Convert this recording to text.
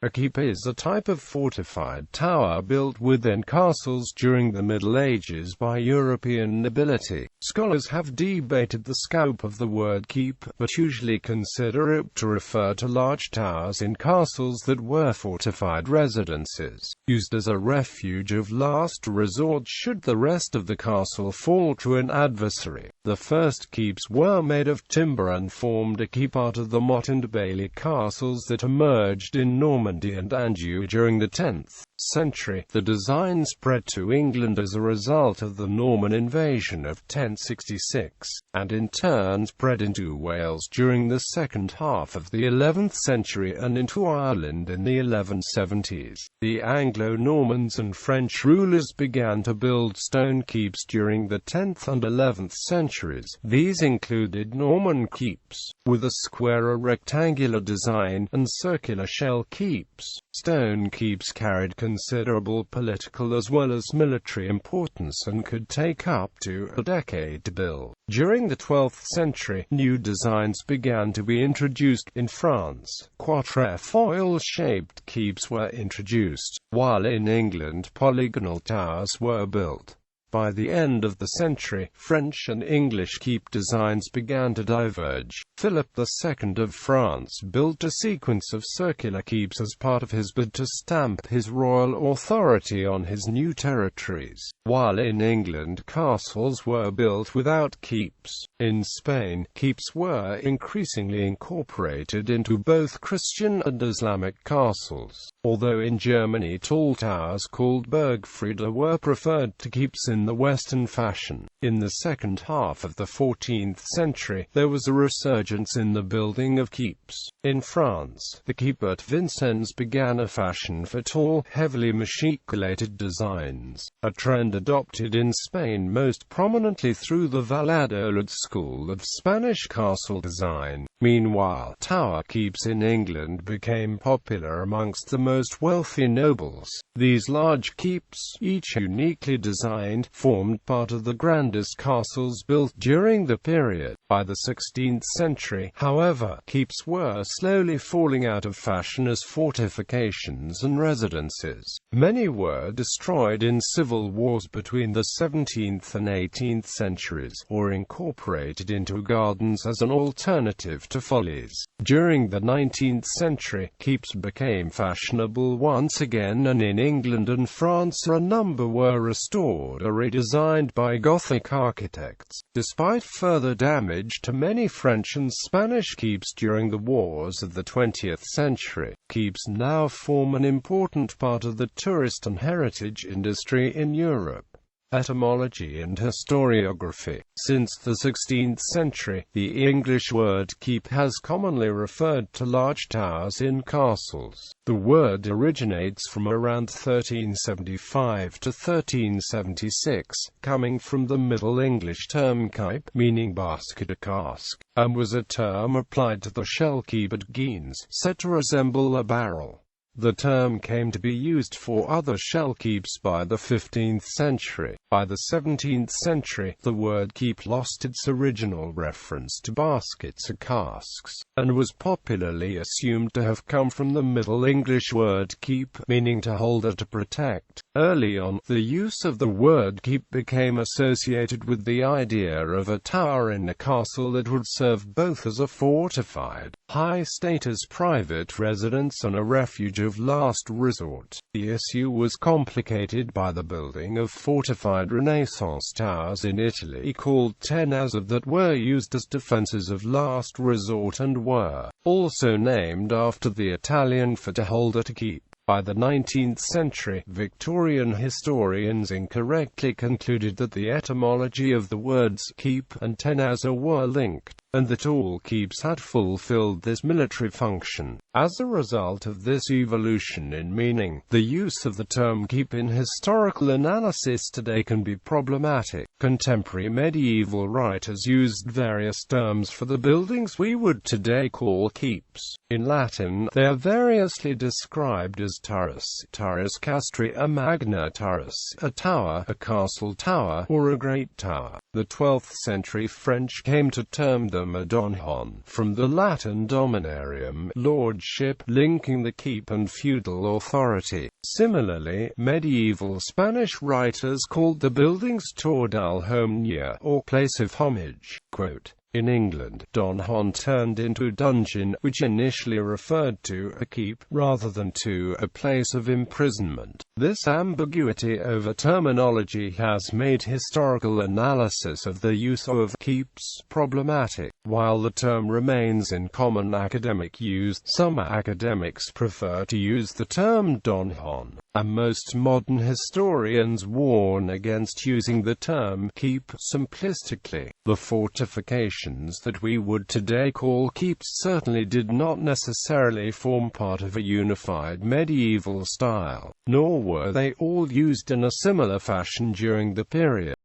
A keep is a type of fortified tower built within castles during the Middle Ages by European nobility. Scholars have debated the scope of the word keep, but usually consider it to refer to large towers in castles that were fortified residences, used as a refuge of last resort should the rest of the castle fall to an adversary. The first keeps were made of timber and formed a key part of the motte-and-bailey castles that emerged in Normandy and Anjou during the 10th century. The design spread to England as a result of the Norman invasion of 1066, and in turn spread into Wales during the second half of the 11th century and into Ireland in the 1170s. The Anglo-Normans and French rulers began to build stone keeps during the 10th and 11th centuries. These included Norman keeps, with a square or rectangular design, and circular shell keeps. Stone keeps carried considerable political as well as military importance and could take up to a decade to build. During the 12th century, new designs began to be introduced. In France, quatrefoil-shaped keeps were introduced, while in England polygonal towers were built. By the end of the century, French and English keep designs began to diverge. Philip II of France built a sequence of circular keeps as part of his bid to stamp his royal authority on his new territories, while in England castles were built without keeps. In Spain, keeps were increasingly incorporated into both Christian and Islamic castles, although in Germany tall towers called Burgfriede were preferred to keeps in the Western fashion. In the second half of the 14th century, there was a resurgence in the building of keeps. In France, the keep at Vincennes began a fashion for tall, heavily machicolated designs, a trend adopted in Spain most prominently through the Valladolid school of Spanish castle design. Meanwhile, tower keeps in England became popular amongst the most wealthy nobles. These large keeps, each uniquely designed, formed part of the grandest castles built during the period. By the 16th century, however, keeps were slowly falling out of fashion as fortifications and residences. Many were destroyed in civil wars between the 17th and 18th centuries, or incorporated into gardens as an alternative to follies. During the 19th century, keeps became fashionable once again, and in England and France a number were restored or redesigned by Gothic architects. Despite further damage to many French and Spanish keeps during the wars of the 20th century, keeps now form an important part of the tourist and heritage industry in Europe. Etymology and historiography. Since the 16th century, the English word keep has commonly referred to large towers in castles. The word originates from around 1375 to 1376, coming from the Middle English term kype, meaning basket or cask, and was a term applied to the shell keep at Guines, said to resemble a barrel. The term came to be used for other shell keeps by the 15th century. By the 17th century, the word keep lost its original reference to baskets or casks, and was popularly assumed to have come from the Middle English word keep, meaning to hold or to protect. Early on, the use of the word keep became associated with the idea of a tower in a castle that would serve both as a fortified, high-status private residence and a refuge of last resort. The issue was complicated by the building of fortified Renaissance towers in Italy called tenazze that were used as defenses of last resort and were also named after the Italian for to hold or to keep. By the 19th century, Victorian historians incorrectly concluded that the etymology of the words keep and tenazze were linked, and that all keeps had fulfilled this military function. As a result of this evolution in meaning, the use of the term keep in historical analysis today can be problematic. Contemporary medieval writers used various terms for the buildings we would today call keeps. In Latin, they are variously described as turris, turris castri, a magna turris, a tower, a castle tower, or a great tower. The 12th century French came to term the them a donjon, from the Latin dominarium, lordship, linking the keep and feudal authority. Similarly, medieval Spanish writers called the buildings Torre Homnia, or place of homage. Quote, in England, donjon turned into dungeon, which initially referred to a keep, rather than to a place of imprisonment. This ambiguity over terminology has made historical analysis of the use of keeps problematic. While the term remains in common academic use, some academics prefer to use the term donjon, and most modern historians warn against using the term keep simplistically. The fortifications that we would today call keeps certainly did not necessarily form part of a unified medieval style, nor were they all used in a similar fashion during the period.